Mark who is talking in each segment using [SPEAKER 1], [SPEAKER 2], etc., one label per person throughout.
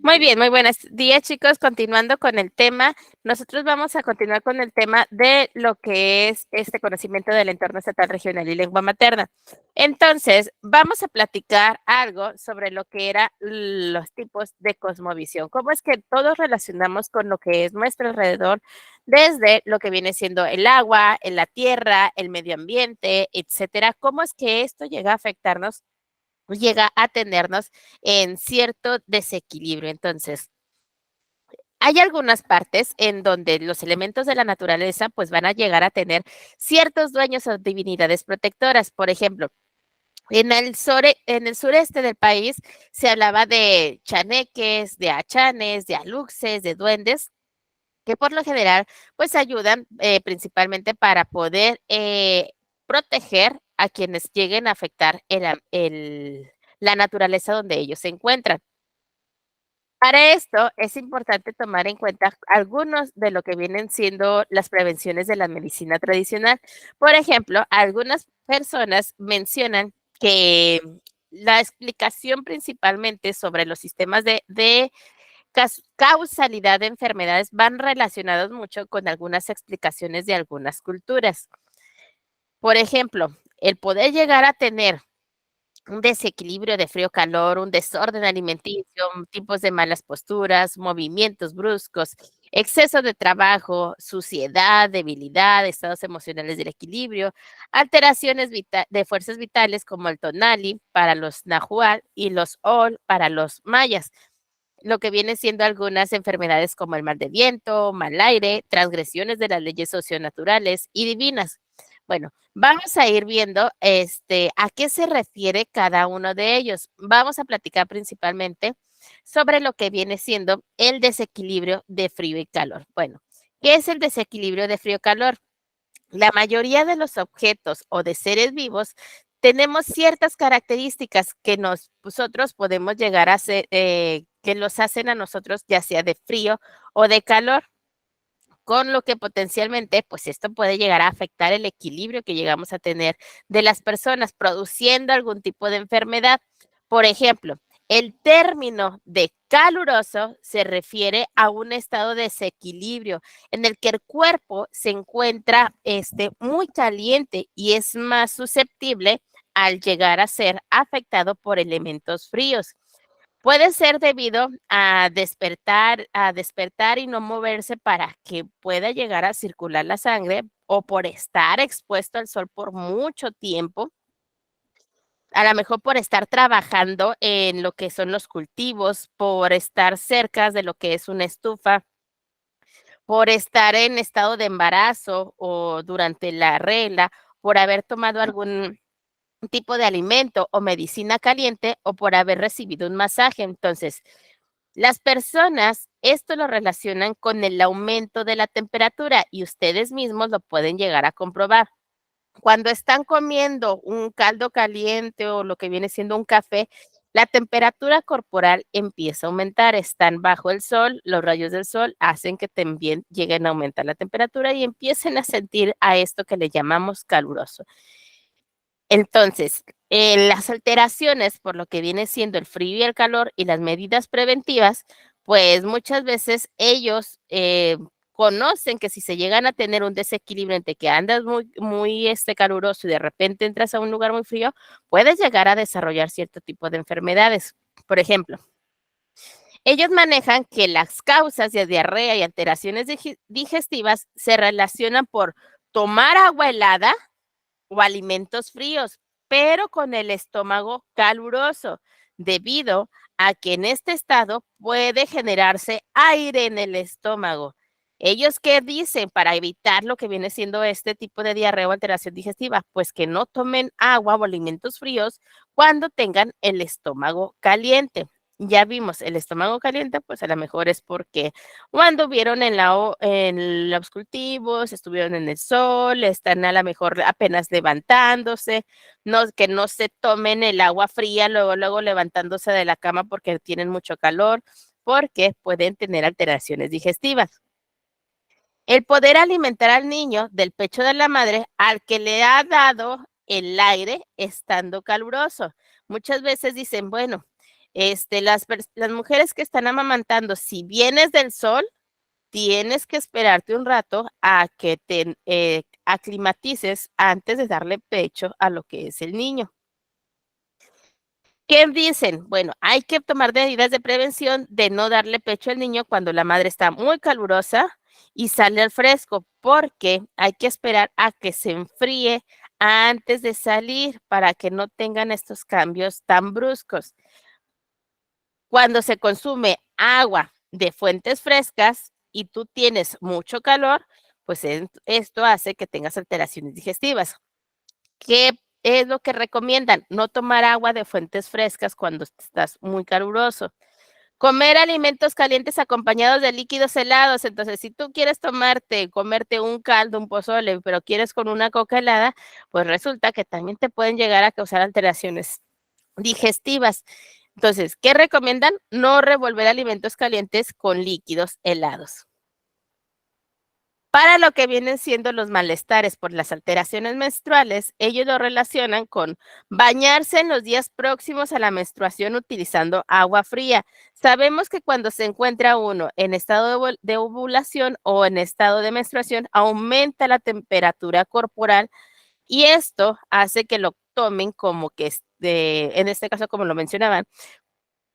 [SPEAKER 1] Muy bien, muy buenos días, chicos. Continuando con el tema, nosotros vamos a continuar con el tema de lo que es este conocimiento del entorno estatal, regional y lengua materna. Entonces, vamos a platicar algo sobre lo que eran los tipos de cosmovisión. Cómo es que todos relacionamos con lo que es nuestro alrededor, desde lo que viene siendo el agua, la tierra, el medio ambiente, etcétera. Cómo es que esto llega a afectarnos, llega a tenernos en cierto desequilibrio. Entonces, hay algunas partes en donde los elementos de la naturaleza pues van a llegar a tener ciertos dueños o divinidades protectoras. Por ejemplo, en el sureste del país se hablaba de chaneques, de achanes, de aluxes, de duendes, que por lo general pues ayudan principalmente para poder proteger a quienes lleguen a afectar la naturaleza donde ellos se encuentran. Para esto es importante tomar en cuenta algunos de lo que vienen siendo las prevenciones de la medicina tradicional. Por ejemplo, algunas personas mencionan que la explicación principalmente sobre los sistemas de causalidad de enfermedades van relacionados mucho con algunas explicaciones de algunas culturas. Por ejemplo, el poder llegar a tener un desequilibrio de frío-calor, un desorden alimenticio, tipos de malas posturas, movimientos bruscos, exceso de trabajo, suciedad, debilidad, estados emocionales del equilibrio, alteraciones de fuerzas vitales como el tonali para los nahual y los ol para los mayas, lo que viene siendo algunas enfermedades como el mal de viento, mal aire, transgresiones de las leyes socionaturales y divinas. Bueno, vamos a ir viendo a qué se refiere cada uno de ellos. Vamos a platicar principalmente sobre lo que viene siendo el desequilibrio de frío y calor. Bueno, ¿qué es el desequilibrio de frío-calor? La mayoría de los objetos o de seres vivos tenemos ciertas características que nosotros podemos llegar a ser, que los hacen a nosotros ya sea de frío o de calor, con lo que potencialmente, pues esto puede llegar a afectar el equilibrio que llegamos a tener de las personas, produciendo algún tipo de enfermedad. Por ejemplo, el término de caluroso se refiere a un estado de desequilibrio en el que el cuerpo se encuentra muy caliente y es más susceptible al llegar a ser afectado por elementos fríos. Puede ser debido a despertar y no moverse para que pueda llegar a circular la sangre o por estar expuesto al sol por mucho tiempo, a lo mejor por estar trabajando en lo que son los cultivos, por estar cerca de lo que es una estufa, por estar en estado de embarazo o durante la regla, por haber tomado algún tipo de alimento o medicina caliente o por haber recibido un masaje. Entonces, las personas esto lo relacionan con el aumento de la temperatura y ustedes mismos lo pueden llegar a comprobar. Cuando están comiendo un caldo caliente o lo que viene siendo un café, la temperatura corporal empieza a aumentar, están bajo el sol, los rayos del sol hacen que también lleguen a aumentar la temperatura y empiecen a sentir a esto que le llamamos caluroso. Entonces, las alteraciones por lo que viene siendo el frío y el calor y las medidas preventivas, pues muchas veces ellos conocen que si se llegan a tener un desequilibrio entre que andas muy caluroso y de repente entras a un lugar muy frío, puedes llegar a desarrollar cierto tipo de enfermedades. Por ejemplo, ellos manejan que las causas de diarrea y alteraciones digestivas se relacionan por tomar agua helada o alimentos fríos, pero con el estómago caluroso, debido a que en este estado puede generarse aire en el estómago. ¿Ellos qué dicen para evitar lo que viene siendo este tipo de diarrea o alteración digestiva? Pues que no tomen agua o alimentos fríos cuando tengan el estómago caliente. Ya vimos, el estómago caliente, pues a lo mejor es porque o anduvieron en los cultivos, estuvieron en el sol, están a lo mejor apenas levantándose, que no se tomen el agua fría luego levantándose de la cama porque tienen mucho calor, porque pueden tener alteraciones digestivas. El poder alimentar al niño del pecho de la madre al que le ha dado el aire estando caluroso. Muchas veces dicen, bueno, Las mujeres que están amamantando, si vienes del sol, tienes que esperarte un rato a que te aclimatices antes de darle pecho a lo que es el niño. ¿Qué dicen? Bueno, hay que tomar medidas de prevención de no darle pecho al niño cuando la madre está muy calurosa y sale al fresco, porque hay que esperar a que se enfríe antes de salir para que no tengan estos cambios tan bruscos. Cuando se consume agua de fuentes frescas y tú tienes mucho calor, pues esto hace que tengas alteraciones digestivas. ¿Qué es lo que recomiendan? No tomar agua de fuentes frescas cuando estás muy caluroso. Comer alimentos calientes acompañados de líquidos helados. Entonces, si tú quieres comerte un caldo, un pozole, pero quieres con una coca helada, pues resulta que también te pueden llegar a causar alteraciones digestivas. Entonces, ¿qué recomiendan? No revolver alimentos calientes con líquidos helados. Para lo que vienen siendo los malestares por las alteraciones menstruales, ellos lo relacionan con bañarse en los días próximos a la menstruación utilizando agua fría. Sabemos que cuando se encuentra uno en estado de ovulación o en estado de menstruación, aumenta la temperatura corporal y esto hace que lo tomen como que, en este caso, como lo mencionaban,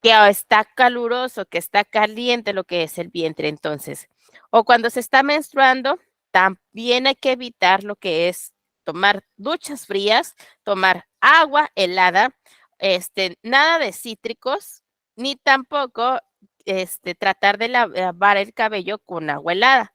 [SPEAKER 1] que está caluroso, que está caliente lo que es el vientre, entonces. O cuando se está menstruando, también hay que evitar lo que es tomar duchas frías, tomar agua helada, nada de cítricos, ni tampoco tratar de lavar el cabello con agua helada.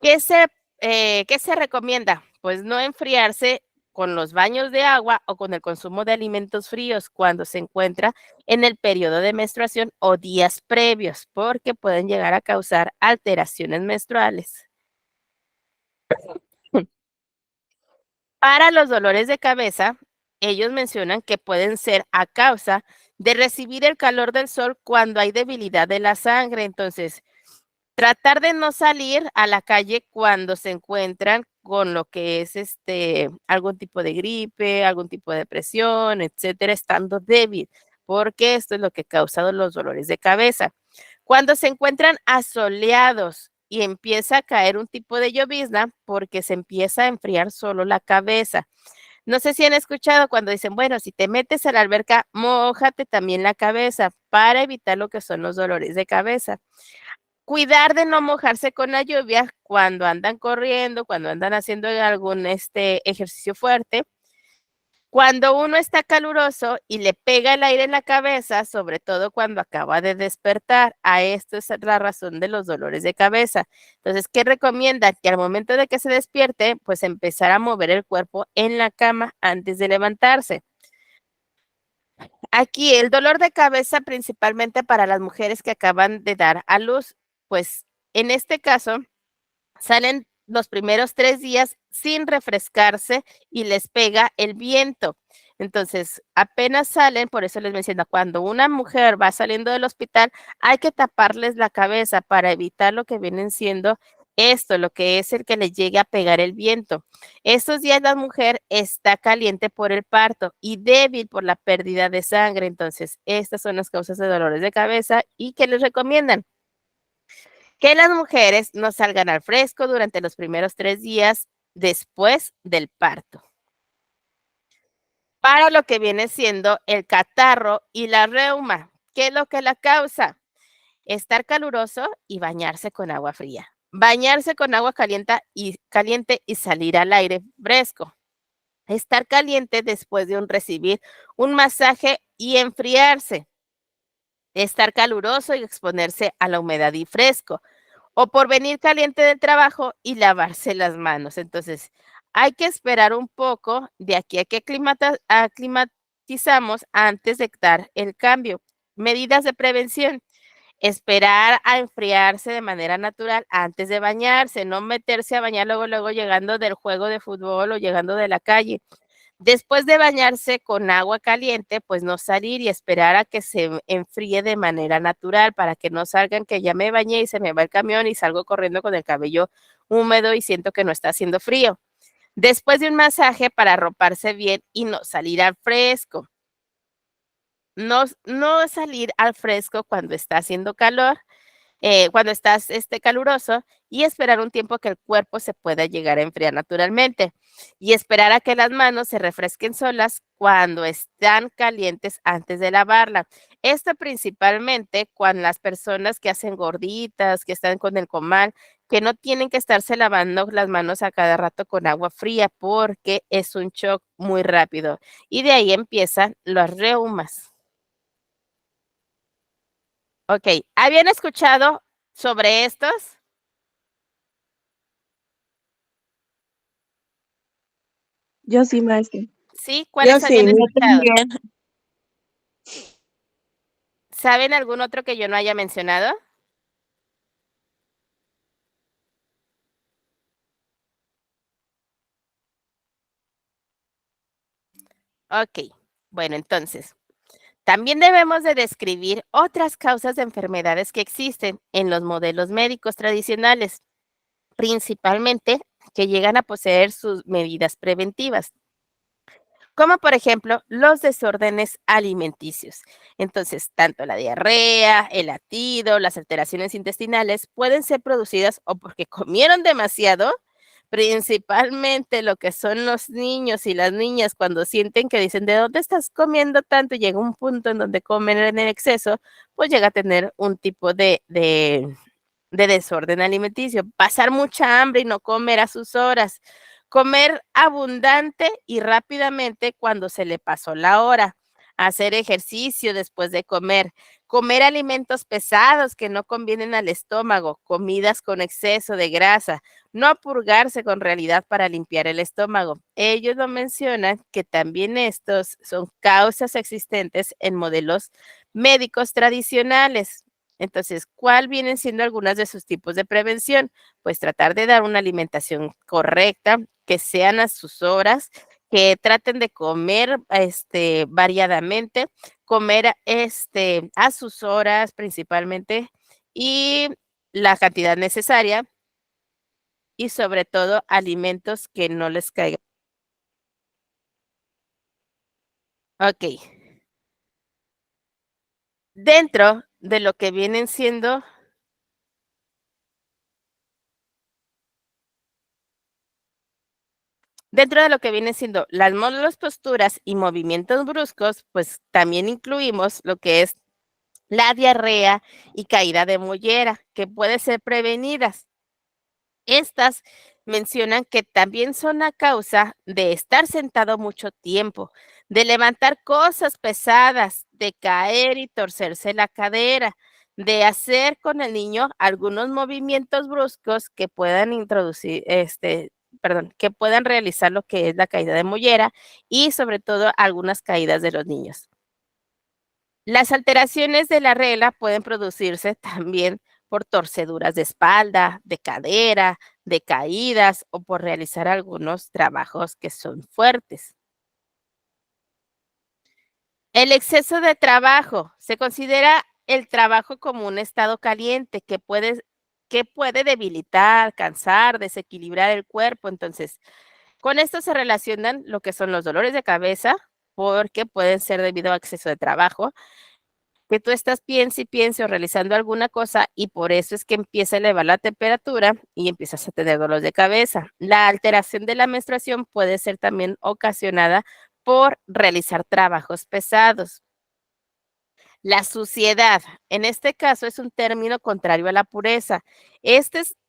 [SPEAKER 1] ¿Qué se recomienda? Pues no enfriarse con los baños de agua o con el consumo de alimentos fríos cuando se encuentra en el periodo de menstruación o días previos, porque pueden llegar a causar alteraciones menstruales. Para los dolores de cabeza, ellos mencionan que pueden ser a causa de recibir el calor del sol cuando hay debilidad de la sangre. Entonces, tratar de no salir a la calle cuando se encuentran con lo que es algún tipo de gripe, algún tipo de depresión, etcétera, estando débil, porque esto es lo que ha causado los dolores de cabeza. Cuando se encuentran asoleados y empieza a caer un tipo de llovizna, porque se empieza a enfriar solo la cabeza. No sé si han escuchado cuando dicen, bueno, si te metes a la alberca, mójate también la cabeza para evitar lo que son los dolores de cabeza. Cuidar de no mojarse con la lluvia cuando andan corriendo, cuando andan haciendo algún ejercicio fuerte. Cuando uno está caluroso y le pega el aire en la cabeza, sobre todo cuando acaba de despertar, a esto es la razón de los dolores de cabeza. Entonces, ¿qué recomienda? Que al momento de que se despierte, pues empezar a mover el cuerpo en la cama antes de levantarse. Aquí el dolor de cabeza principalmente para las mujeres que acaban de dar a luz, pues en este caso salen los primeros 3 días sin refrescarse y les pega el viento. Entonces, apenas salen, por eso les menciono, cuando una mujer va saliendo del hospital, hay que taparles la cabeza para evitar lo que vienen siendo esto, lo que es el que le llegue a pegar el viento. Estos días la mujer está caliente por el parto y débil por la pérdida de sangre. Entonces, estas son las causas de dolores de cabeza y que les recomiendan que las mujeres no salgan al fresco durante los primeros 3 días después del parto. Para lo que viene siendo el catarro y la reuma, ¿qué es lo que la causa? Estar caluroso y bañarse con agua fría. Bañarse con agua caliente y salir al aire fresco. Estar caliente después de recibir un masaje y enfriarse. Estar caluroso y exponerse a la humedad y fresco. O por venir caliente del trabajo y lavarse las manos. Entonces, hay que esperar un poco de aquí a que aclimatizamos antes de dar el cambio. Medidas de prevención. Esperar a enfriarse de manera natural antes de bañarse, no meterse a bañar luego llegando del juego de fútbol o llegando de la calle. Después de bañarse con agua caliente, pues no salir y esperar a que se enfríe de manera natural para que no salgan que ya me bañé y se me va el camión y salgo corriendo con el cabello húmedo y siento que no está haciendo frío. Después de un masaje para arroparse bien y no salir al fresco. no salir al fresco cuando está haciendo calor, cuando estás caluroso y esperar un tiempo que el cuerpo se pueda llegar a enfriar naturalmente y esperar a que las manos se refresquen solas cuando están calientes antes de lavarla. Esto principalmente cuando las personas que hacen gorditas, que están con el comal, que no tienen que estarse lavando las manos a cada rato con agua fría porque es un shock muy rápido y de ahí empiezan los reumas. Ok, ¿habían escuchado sobre estos?
[SPEAKER 2] Yo sí, maestra.
[SPEAKER 1] Sí,
[SPEAKER 3] Yo
[SPEAKER 1] ¿cuáles
[SPEAKER 3] sí,
[SPEAKER 1] habían
[SPEAKER 3] yo
[SPEAKER 1] escuchado?
[SPEAKER 3] también.
[SPEAKER 1] ¿Saben algún otro que yo no haya mencionado? Ok, bueno, entonces, también debemos de describir otras causas de enfermedades que existen en los modelos médicos tradicionales, principalmente que llegan a poseer sus medidas preventivas, como por ejemplo los desórdenes alimenticios. Entonces, tanto la diarrea, el latido, las alteraciones intestinales pueden ser producidas o porque comieron demasiado, principalmente lo que son los niños y las niñas cuando sienten que dicen, ¿de dónde estás comiendo tanto? Y llega un punto en donde comen en exceso, pues llega a tener un tipo de desorden alimenticio, pasar mucha hambre y no comer a sus horas, comer abundante y rápidamente cuando se le pasó la hora, hacer ejercicio después de comer, comer alimentos pesados que no convienen al estómago, comidas con exceso de grasa, no purgarse con realidad para limpiar el estómago. Ellos lo mencionan que también estos son causas existentes en modelos médicos tradicionales. Entonces, ¿cuál vienen siendo algunas de sus tipos de prevención? Pues tratar de dar una alimentación correcta, que sean a sus horas, que traten de comer variadamente, comer a sus horas principalmente y la cantidad necesaria y sobre todo alimentos que no les caigan. Ok. Dentro de lo que vienen siendo Dentro de lo que viene siendo las malas posturas y movimientos bruscos, pues también incluimos lo que es la diarrea y caída de mollera, que puede ser prevenidas. Estas mencionan que también son a causa de estar sentado mucho tiempo, de levantar cosas pesadas, de caer y torcerse la cadera, de hacer con el niño algunos movimientos bruscos que puedan introducir, que puedan realizar lo que es la caída de mollera y sobre todo algunas caídas de los niños. Las alteraciones de la regla pueden producirse también por torceduras de espalda, de cadera, de caídas o por realizar algunos trabajos que son fuertes. El exceso de trabajo se considera el trabajo como un estado caliente que puede debilitar, cansar, desequilibrar el cuerpo. Entonces, con esto se relacionan lo que son los dolores de cabeza, porque pueden ser debido a exceso de trabajo, que tú estás piense y piense o realizando alguna cosa y por eso es que empieza a elevar la temperatura y empiezas a tener dolor de cabeza. La alteración de la menstruación puede ser también ocasionada por realizar trabajos pesados. La suciedad, en este caso, es un término contrario a la pureza.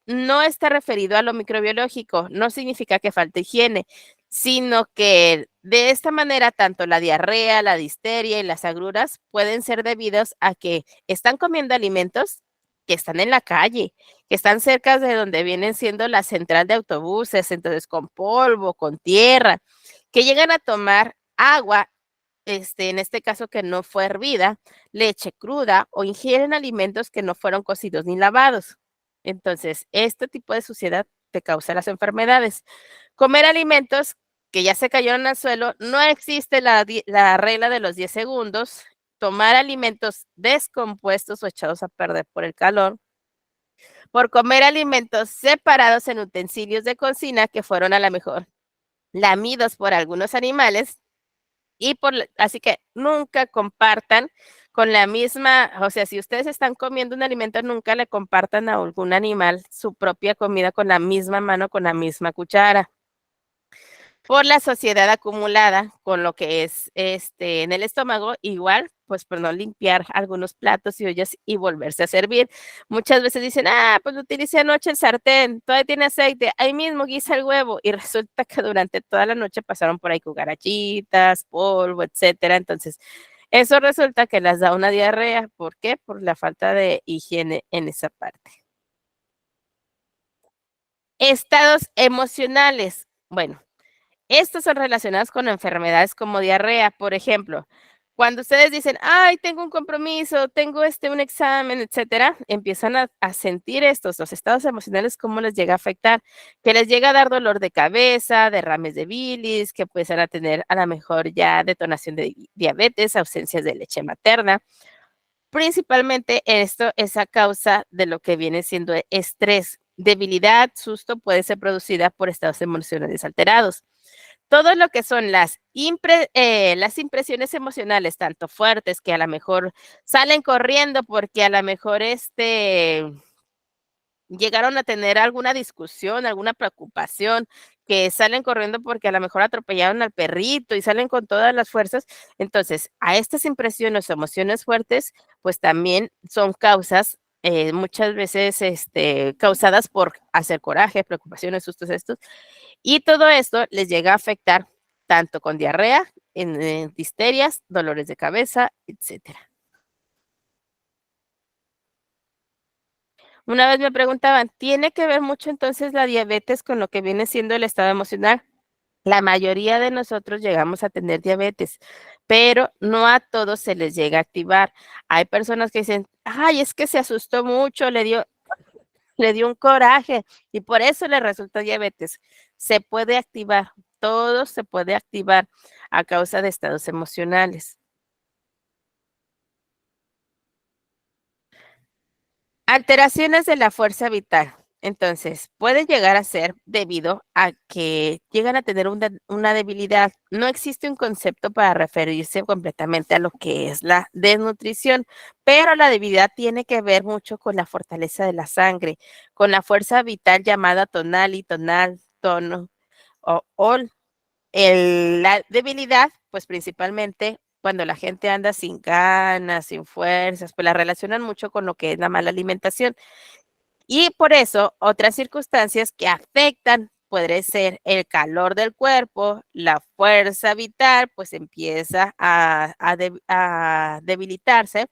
[SPEAKER 1] No está referido a lo microbiológico, no significa que falte higiene, sino que de esta manera tanto la diarrea, la disteria y las agruras pueden ser debidos a que están comiendo alimentos que están en la calle, que están cerca de donde vienen siendo la central de autobuses, entonces con polvo, con tierra, que llegan a tomar agua en este caso que no fue hervida, leche cruda o ingieren alimentos que no fueron cocidos ni lavados. Entonces, este tipo de suciedad te causa las enfermedades. Comer alimentos que ya se cayeron al suelo, no existe la regla de los 10 segundos. Tomar alimentos descompuestos o echados a perder por el calor. Por comer alimentos separados en utensilios de cocina que fueron a lo mejor lamidos por algunos animales Así que nunca compartan con la misma, o sea, si ustedes están comiendo un alimento, nunca le compartan a algún animal su propia comida con la misma mano, con la misma cuchara. Por la sociedad acumulada con lo que es en el estómago, igual, pues por no limpiar algunos platos y ollas y volverse a servir. Muchas veces dicen, pues utilicé anoche el sartén, todavía tiene aceite, ahí mismo guisa el huevo, y resulta que durante toda la noche pasaron por ahí cucarachitas, polvo, etcétera. Entonces, eso resulta que les da una diarrea. ¿Por qué? Por la falta de higiene en esa parte. Estados emocionales. Bueno, estos son relacionados con enfermedades como diarrea, por ejemplo. Cuando ustedes dicen, ay, tengo un compromiso, tengo un examen, etcétera, empiezan a sentir los estados emocionales, cómo les llega a afectar, que les llega a dar dolor de cabeza, derrames de bilis, que empiezan a tener a lo mejor ya detonación de diabetes, ausencias de leche materna. Principalmente esto es a causa de lo que viene siendo estrés. Debilidad, susto puede ser producida por estados emocionales alterados. Todo lo que son las impresiones emocionales, tanto fuertes que a lo mejor salen corriendo porque a lo mejor llegaron a tener alguna discusión, alguna preocupación, que salen corriendo porque a lo mejor atropellaron al perrito y salen con todas las fuerzas. Entonces, a estas impresiones o emociones fuertes, pues también son causas, muchas veces causadas por hacer coraje, preocupaciones, sustos estos, y todo esto les llega a afectar tanto con diarrea, en disterias, dolores de cabeza, etcétera. Una vez me preguntaban, ¿tiene que ver mucho entonces la diabetes con lo que viene siendo el estado emocional? La mayoría de nosotros llegamos a tener diabetes, pero no a todos se les llega a activar. Hay personas que dicen, ay, es que se asustó mucho, le dio un coraje y por eso le resultó diabetes. Se puede activar, todo se puede activar a causa de estados emocionales. Alteraciones de la fuerza vital. Entonces, puede llegar a ser debido a que llegan a tener una debilidad. No existe un concepto para referirse completamente a lo que es la desnutrición, pero la debilidad tiene que ver mucho con la fortaleza de la sangre, con la fuerza vital llamada tonal y tonal, tono o ol. La debilidad, pues principalmente cuando la gente anda sin ganas, sin fuerzas, pues la relacionan mucho con lo que es la mala alimentación. Y por eso, otras circunstancias que afectan puede ser el calor del cuerpo, la fuerza vital, pues empieza a debilitarse.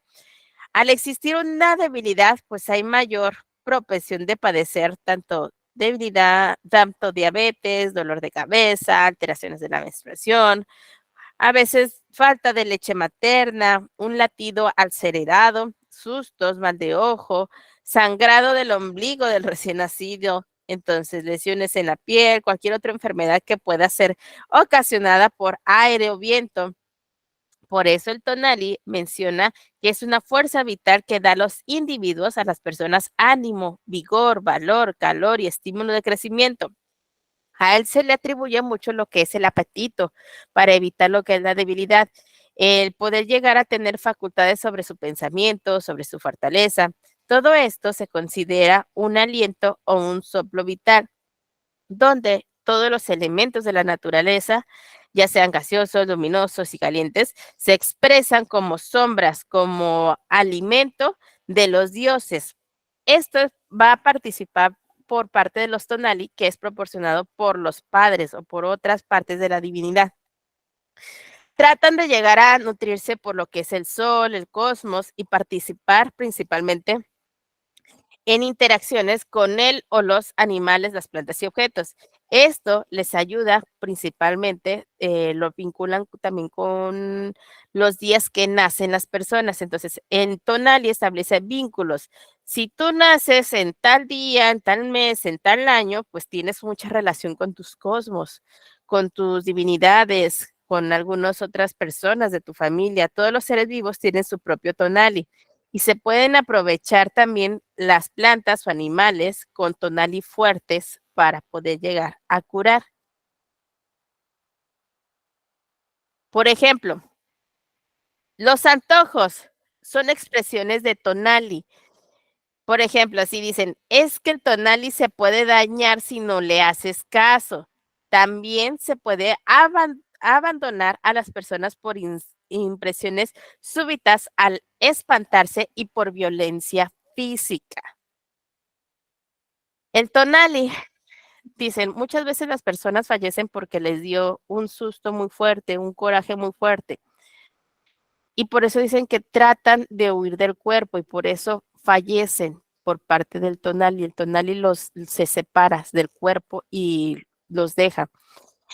[SPEAKER 1] Al existir una debilidad, pues hay mayor propensión de padecer tanto debilidad, tanto diabetes, dolor de cabeza, alteraciones de la menstruación, a veces falta de leche materna, un latido acelerado, sustos, mal de ojo, sangrado del ombligo del recién nacido, entonces lesiones en la piel, cualquier otra enfermedad que pueda ser ocasionada por aire o viento. Por eso el Tonali menciona que es una fuerza vital que da a los individuos, a las personas, ánimo, vigor, valor, calor y estímulo de crecimiento. A él se le atribuye mucho lo que es el apetito para evitar lo que es la debilidad, el poder llegar a tener facultades sobre su pensamiento, sobre su fortaleza. Todo esto se considera un aliento o un soplo vital, donde todos los elementos de la naturaleza, ya sean gaseosos, luminosos y calientes, se expresan como sombras, como alimento de los dioses. Esto va a participar por parte de los tonali, que es proporcionado por los padres o por otras partes de la divinidad. Tratan de llegar a nutrirse por lo que es el sol, el cosmos y participar principalmente en interacciones con él o los animales, las plantas y objetos. Esto les ayuda principalmente, lo vinculan también con los días que nacen las personas. Entonces, en Tonali establece vínculos. Si tú naces en tal día, en tal mes, en tal año, pues tienes mucha relación con tus cosmos, con tus divinidades, con algunas otras personas de tu familia. Todos los seres vivos tienen su propio Tonali y se pueden aprovechar también las plantas o animales con tonali fuertes para poder llegar a curar. Por ejemplo, los antojos son expresiones de tonali. Por ejemplo, así dicen, es que el tonali se puede dañar si no le haces caso. También se puede abandonar a las personas por impresiones súbitas al espantarse y por violencia física. El tonali, dicen, muchas veces las personas fallecen porque les dio un susto muy fuerte, un coraje muy fuerte. Y por eso dicen que tratan de huir del cuerpo y por eso fallecen por parte del tonal y el tonal y los se separa del cuerpo y los deja.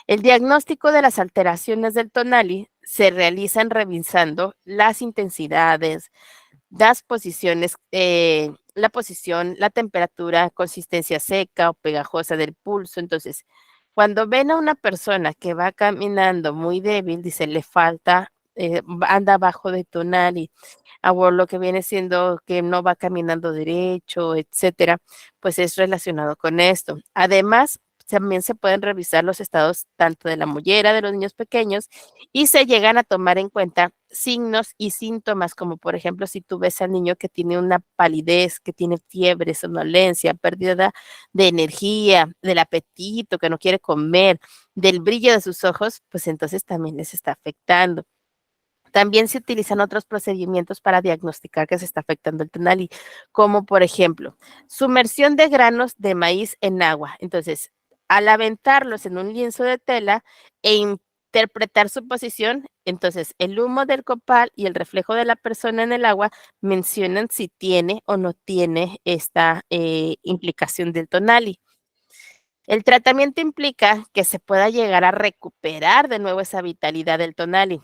[SPEAKER 1] El diagnóstico de las alteraciones del tonali se realizan revisando las intensidades, las posiciones, la posición, la temperatura, consistencia seca o pegajosa del pulso. Entonces, cuando ven a una persona que va caminando muy débil, dice, le falta, anda bajo de tonal o lo que viene siendo que no va caminando derecho, etcétera, pues es relacionado con esto. Además, también se pueden revisar los estados tanto de la mollera de los niños pequeños y se llegan a tomar en cuenta signos y síntomas, como por ejemplo, si tú ves al niño que tiene una palidez, que tiene fiebre, somnolencia, pérdida de energía, del apetito, que no quiere comer, del brillo de sus ojos, pues entonces también les está afectando. También se utilizan otros procedimientos para diagnosticar que se está afectando el tonali, como por ejemplo, sumersión de granos de maíz en agua. Entonces, al aventarlos en un lienzo de tela e interpretar su posición, entonces el humo del copal y el reflejo de la persona en el agua mencionan si tiene o no tiene esta implicación del tonali. El tratamiento implica que se pueda llegar a recuperar de nuevo esa vitalidad del tonali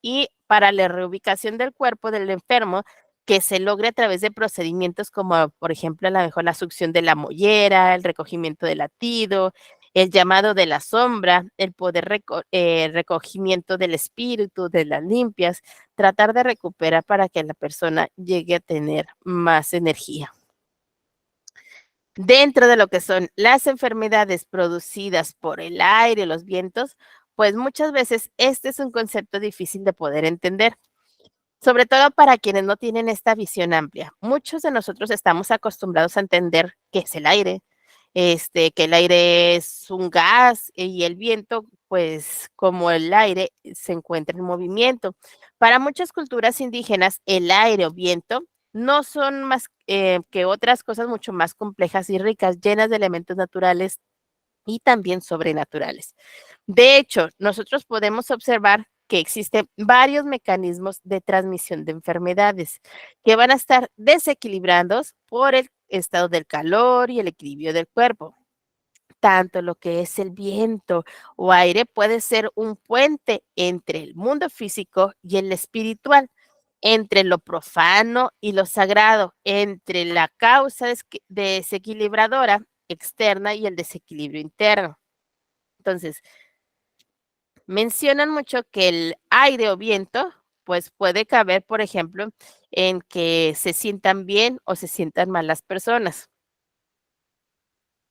[SPEAKER 1] y para la reubicación del cuerpo del enfermo que se logre a través de procedimientos como, por ejemplo, a lo mejor la succión de la mollera, el recogimiento del latido, el llamado de la sombra, el poder recogimiento del espíritu, de las limpias, tratar de recuperar para que la persona llegue a tener más energía. Dentro de lo que son las enfermedades producidas por el aire y los vientos, pues muchas veces este es un concepto difícil de poder entender, sobre todo para quienes no tienen esta visión amplia. Muchos de nosotros estamos acostumbrados a entender qué es el aire, que el aire es un gas y el viento, pues como el aire se encuentra en movimiento. Para muchas culturas indígenas, el aire o viento no son más que otras cosas mucho más complejas y ricas, llenas de elementos naturales y también sobrenaturales. De hecho, nosotros podemos observar que existen varios mecanismos de transmisión de enfermedades que van a estar desequilibrados por el estado del calor y el equilibrio del cuerpo. Tanto lo que es el viento o aire puede ser un puente entre el mundo físico y el espiritual, entre lo profano y lo sagrado, entre la causa desequilibradora externa y el desequilibrio interno. Entonces, mencionan mucho que el aire o viento, pues puede caber, por ejemplo, en que se sientan bien o se sientan mal las personas.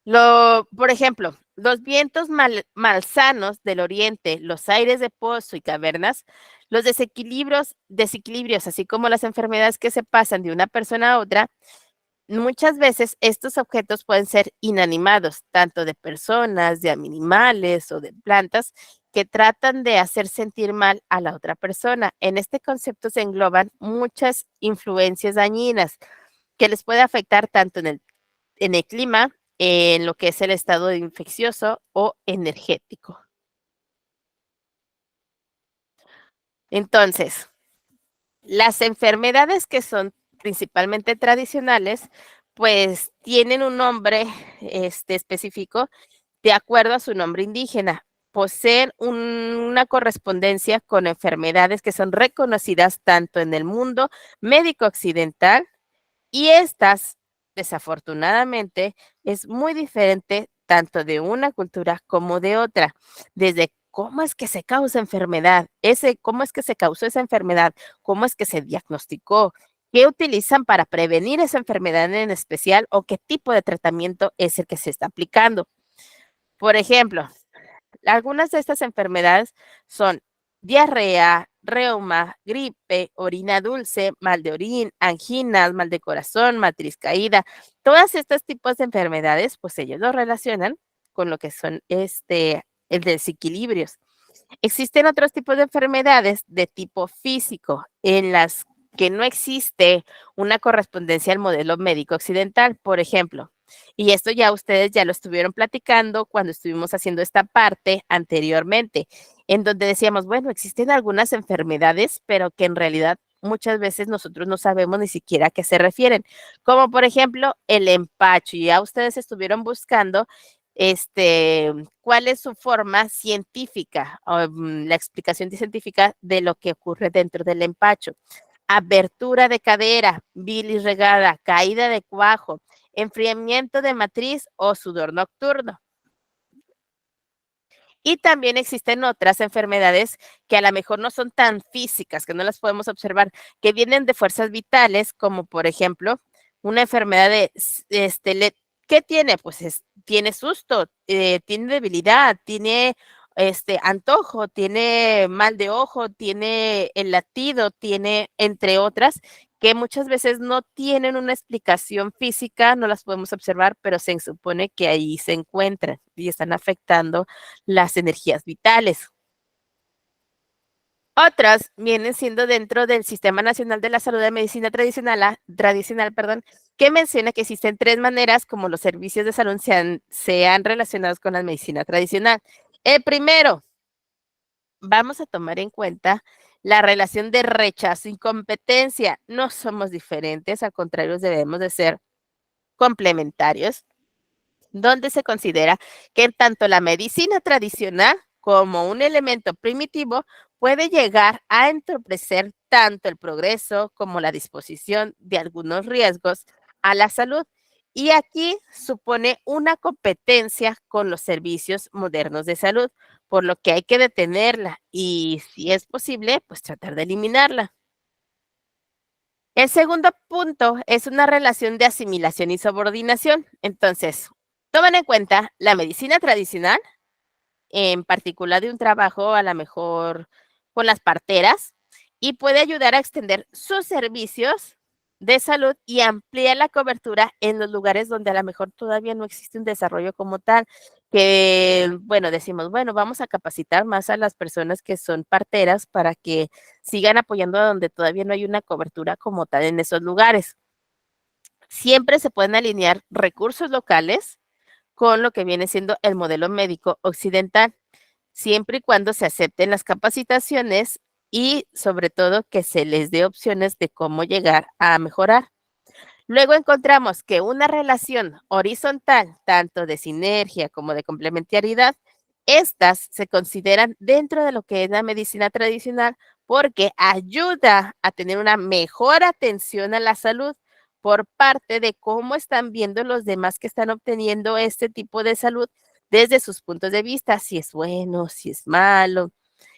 [SPEAKER 1] Por ejemplo, los vientos malsanos del oriente, los aires de pozo y cavernas, los desequilibrios, así como las enfermedades que se pasan de una persona a otra, muchas veces estos objetos pueden ser inanimados, tanto de personas, de animales o de plantas, que tratan de hacer sentir mal a la otra persona. En este concepto se engloban muchas influencias dañinas que les puede afectar tanto en el clima, en lo que es el estado infeccioso o energético. Entonces, las enfermedades que son principalmente tradicionales, pues tienen un nombre específico de acuerdo a su nombre indígena. Poseen una correspondencia con enfermedades que son reconocidas tanto en el mundo médico occidental y estas, desafortunadamente, es muy diferente tanto de una cultura como de otra. Desde cómo es que se causa enfermedad, cómo es que se causó esa enfermedad, cómo es que se diagnosticó, qué utilizan para prevenir esa enfermedad en especial o qué tipo de tratamiento es el que se está aplicando. Por ejemplo, algunas de estas enfermedades son diarrea, reuma, gripe, orina dulce, mal de orín, anginas, mal de corazón, matriz caída. Todos estos tipos de enfermedades, pues ellos lo relacionan con lo que son el desequilibrios. Existen otros tipos de enfermedades de tipo físico en las que no existe una correspondencia al modelo médico occidental, por ejemplo. Y esto ya ustedes ya lo estuvieron platicando cuando estuvimos haciendo esta parte anteriormente, en donde decíamos, bueno, existen algunas enfermedades, pero que en realidad muchas veces nosotros no sabemos ni siquiera a qué se refieren, como por ejemplo el empacho. Y ya ustedes estuvieron buscando cuál es su forma científica, o, la explicación científica de lo que ocurre dentro del empacho. Abertura de cadera, bilis regada, caída de cuajo, enfriamiento de matriz o sudor nocturno. Y también existen otras enfermedades que a lo mejor no son tan físicas, que no las podemos observar, que vienen de fuerzas vitales, como por ejemplo una enfermedad de, ¿qué tiene? Pues tiene susto, tiene debilidad, tiene antojo, tiene mal de ojo, tiene el latido, tiene entre otras que muchas veces no tienen una explicación física, no las podemos observar, pero se supone que ahí se encuentran y están afectando las energías vitales. Otras vienen siendo dentro del Sistema Nacional de la Salud de Medicina tradicional, perdón, que menciona que existen 3 maneras como los servicios de salud sean relacionados con la medicina tradicional. El primero, vamos a tomar en cuenta la relación de rechazo y competencia. No somos diferentes, al contrario, debemos de ser complementarios, donde se considera que tanto la medicina tradicional como un elemento primitivo puede llegar a entorpecer tanto el progreso como la disposición de algunos riesgos a la salud. Y aquí supone una competencia con los servicios modernos de salud, por lo que hay que detenerla y, si es posible, pues tratar de eliminarla. El segundo punto es una relación de asimilación y subordinación. Entonces, toman en cuenta la medicina tradicional, en particular de un trabajo a lo mejor con las parteras, y puede ayudar a extender sus servicios de salud y ampliar la cobertura en los lugares donde a lo mejor todavía no existe un desarrollo como tal, que, bueno, decimos, bueno, vamos a capacitar más a las personas que son parteras para que sigan apoyando a donde todavía no hay una cobertura como tal en esos lugares. Siempre se pueden alinear recursos locales con lo que viene siendo el modelo médico occidental, siempre y cuando se acepten las capacitaciones y sobre todo que se les dé opciones de cómo llegar a mejorar. Luego encontramos que una relación horizontal, tanto de sinergia como de complementariedad, estas se consideran dentro de lo que es la medicina tradicional porque ayuda a tener una mejor atención a la salud por parte de cómo están viendo los demás que están obteniendo este tipo de salud desde sus puntos de vista, si es bueno, si es malo,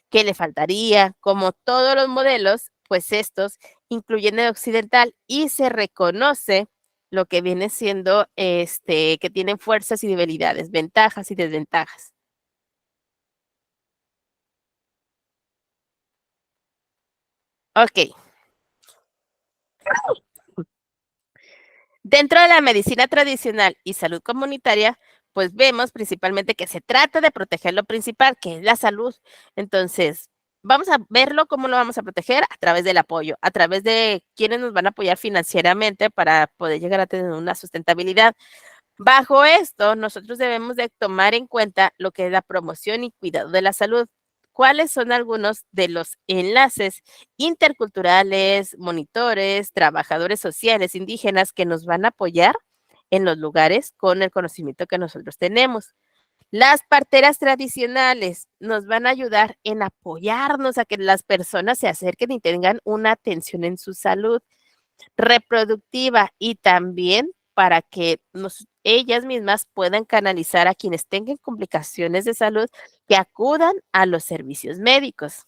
[SPEAKER 1] qué le faltaría, como todos los modelos, pues estos incluyen el occidental y se reconoce lo que viene siendo que tienen fuerzas y debilidades, ventajas y desventajas. Ok. Dentro de la medicina tradicional y salud comunitaria, pues vemos principalmente que se trata de proteger lo principal, que es la salud. Entonces, vamos a verlo cómo lo vamos a proteger a través del apoyo, a través de quienes nos van a apoyar financieramente para poder llegar a tener una sustentabilidad. Bajo esto, nosotros debemos de tomar en cuenta lo que es la promoción y cuidado de la salud. ¿Cuáles son algunos de los enlaces interculturales, monitores, trabajadores sociales indígenas que nos van a apoyar en los lugares con el conocimiento que nosotros tenemos? Las parteras tradicionales nos van a ayudar en apoyarnos a que las personas se acerquen y tengan una atención en su salud reproductiva y también para que ellas mismas puedan canalizar a quienes tengan complicaciones de salud que acudan a los servicios médicos.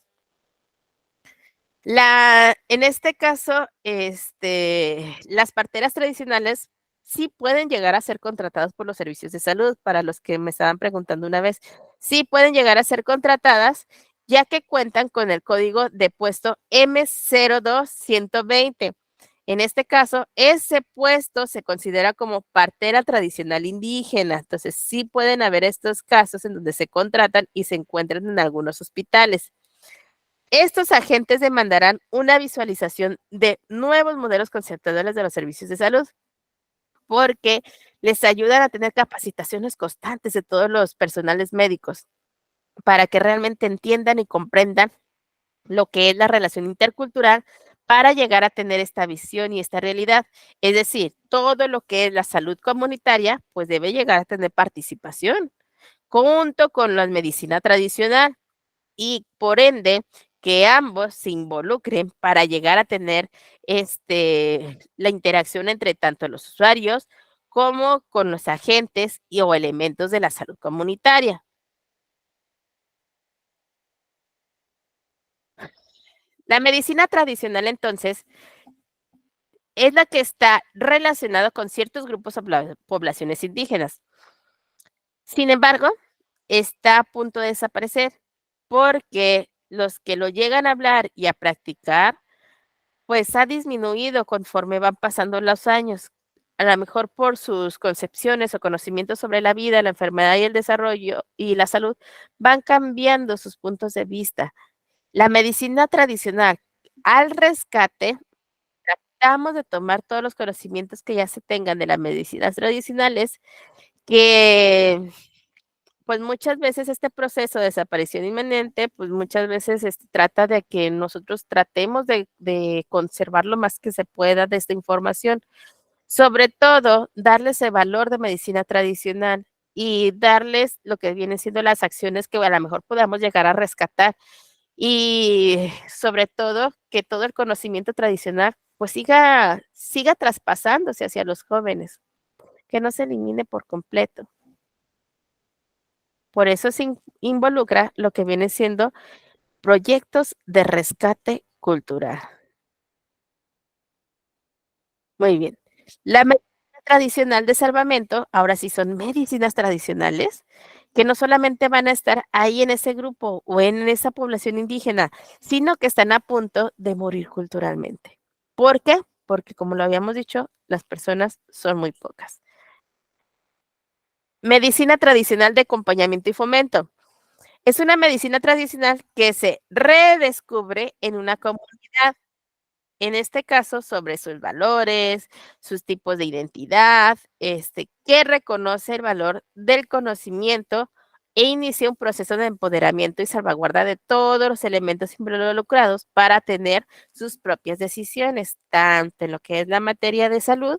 [SPEAKER 1] En este caso, las parteras tradicionales sí pueden llegar a ser contratadas por los servicios de salud, para los que me estaban preguntando una vez, sí pueden llegar a ser contratadas ya que cuentan con el código de puesto M02120. En este caso, ese puesto se considera como partera tradicional indígena. Entonces, sí pueden haber estos casos en donde se contratan y se encuentran en algunos hospitales. Estos agentes demandarán una visualización de nuevos modelos conceptuales de los servicios de salud, porque les ayudan a tener capacitaciones constantes de todos los personales médicos para que realmente entiendan y comprendan lo que es la relación intercultural para llegar a tener esta visión y esta realidad. Es decir, todo lo que es la salud comunitaria, pues debe llegar a tener participación junto con la medicina tradicional y por ende que ambos se involucren para llegar a tener la interacción entre tanto los usuarios como con los agentes y o elementos de la salud comunitaria. La medicina tradicional, entonces, es la que está relacionada con ciertos grupos o poblaciones indígenas. Sin embargo, está a punto de desaparecer porque los que lo llegan a hablar y a practicar, pues ha disminuido conforme van pasando los años. A lo mejor por sus concepciones o conocimientos sobre la vida, la enfermedad y el desarrollo y la salud, van cambiando sus puntos de vista. La medicina tradicional, al rescate, tratamos de tomar todos los conocimientos que ya se tengan de las medicinas tradicionales, que pues muchas veces este proceso de desaparición inminente, pues muchas veces trata de que nosotros tratemos de conservar lo más que se pueda de esta información. Sobre todo, darles el valor de medicina tradicional y darles lo que vienen siendo las acciones que a lo mejor podamos llegar a rescatar. Y sobre todo, que todo el conocimiento tradicional pues siga traspasándose hacia los jóvenes, que no se elimine por completo. Por eso se involucra lo que viene siendo proyectos de rescate cultural. Muy bien. La medicina tradicional de salvamento, ahora sí son medicinas tradicionales, que no solamente van a estar ahí en ese grupo o en esa población indígena, sino que están a punto de morir culturalmente. ¿Por qué? Porque como lo habíamos dicho, las personas son muy pocas. Medicina tradicional de acompañamiento y fomento. Es una medicina tradicional que se redescubre en una comunidad, en este caso sobre sus valores, sus tipos de identidad, que reconoce el valor del conocimiento e inicia un proceso de empoderamiento y salvaguarda de todos los elementos involucrados para tener sus propias decisiones, tanto en lo que es la materia de salud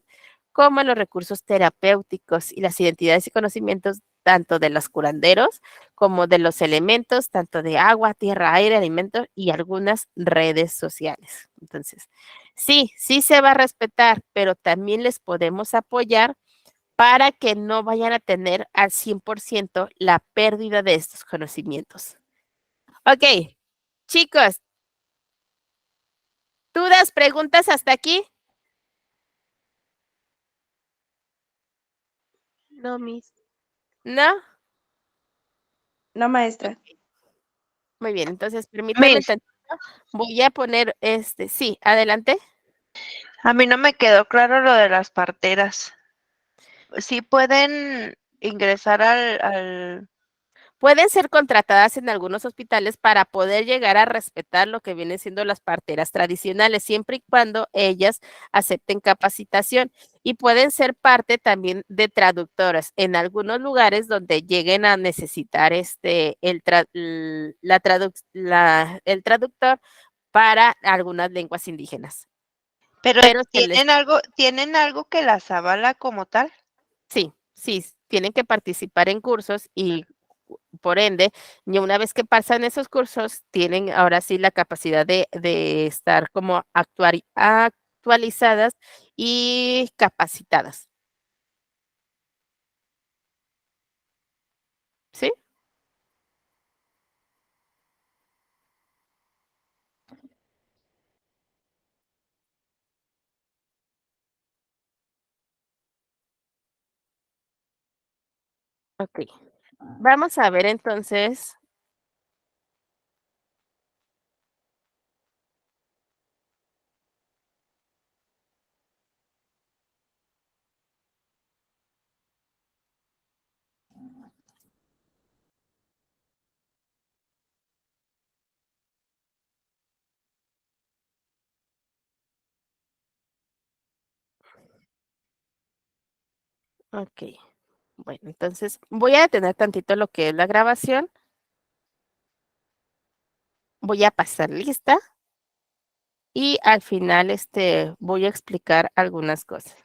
[SPEAKER 1] como en los recursos terapéuticos y las identidades y conocimientos tanto de los curanderos como de los elementos, tanto de agua, tierra, aire, alimentos y algunas redes sociales. Entonces, sí, sí se va a respetar, pero también les podemos apoyar para que no vayan a tener al 100% la pérdida de estos conocimientos. Ok, chicos, ¿dudas, preguntas hasta aquí?
[SPEAKER 2] No, Miss.
[SPEAKER 1] ¿No?
[SPEAKER 2] No, maestra.
[SPEAKER 1] Muy bien, entonces permítame
[SPEAKER 3] Miss,
[SPEAKER 1] tantito. Voy a poner sí, adelante.
[SPEAKER 3] a mí no me quedó claro lo de las parteras. ¿Sí pueden ingresar al...
[SPEAKER 1] Pueden ser contratadas en algunos hospitales para poder llegar a respetar lo que vienen siendo las parteras tradicionales, siempre y cuando ellas acepten capacitación. Y pueden ser parte también de traductoras en algunos lugares donde lleguen a necesitar el traductor para algunas lenguas indígenas.
[SPEAKER 3] Pero
[SPEAKER 1] Pero se les
[SPEAKER 3] tienen algo que las avala como tal?
[SPEAKER 1] Sí, sí, tienen que participar en cursos y por ende, y una vez que pasan esos cursos, tienen ahora sí la capacidad de estar como actualizadas y capacitadas. ¿Sí? Ok. Vamos a ver entonces Ok. Bueno, entonces voy a detener tantito lo que es la grabación. Voy a pasar lista y al final voy a explicar algunas cosas.